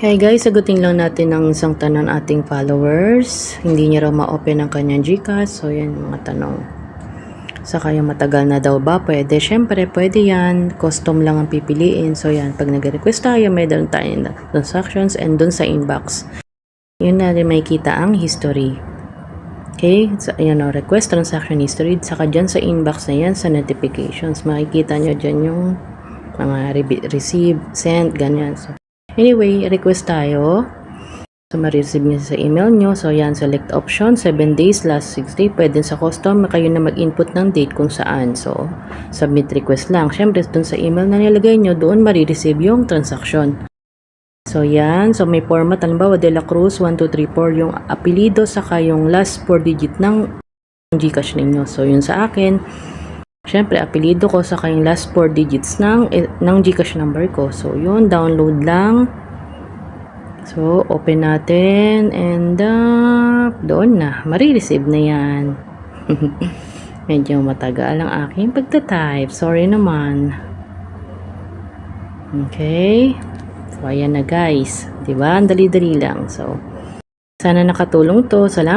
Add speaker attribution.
Speaker 1: Hey guys, sagutin lang natin ang isang tanong ating followers. Hindi niya raw ma-open ang kanyang GCash. So yan mga tanong. Saka yung matagal na daw ba? Pwede. Syempre, pwede yan. Custom lang ang pipiliin. So yan, pag nag-request tayo, may doon tayo na transactions and doon sa inbox. Yun na rin makikita ang history. Okay? So, ayan o, request transaction history. Saka dyan sa inbox na yan, sa notifications. Makikita nyo dyan yung mga receive, send, ganyan. So, anyway, request tayo. So, ma-receive nyo sa email nyo. So, yan, select option, 7 days, last 6 days. Pwede sa custom, kayo na mag-input ng date kung saan. So, submit request lang. Siyempre, dun sa email na nilagay nyo, doon ma-receive yung transaction. So, yan. So, may format. Halimbawa, De La Cruz, 1234, yung apelido, saka yung last 4 digit ng GCash ninyo. So, yun sa akin. Siyempre, apelido ko saka yung last 4 digits ng GCash number ko. So, yun, download lang. So, open natin and doon na, marireceive na yan. Medyo matagal ang aking pagta-type. Sorry naman. Okay. So, ayan na guys. Diba? Ang dali-dali lang. So, sana nakatulong to. Salamat.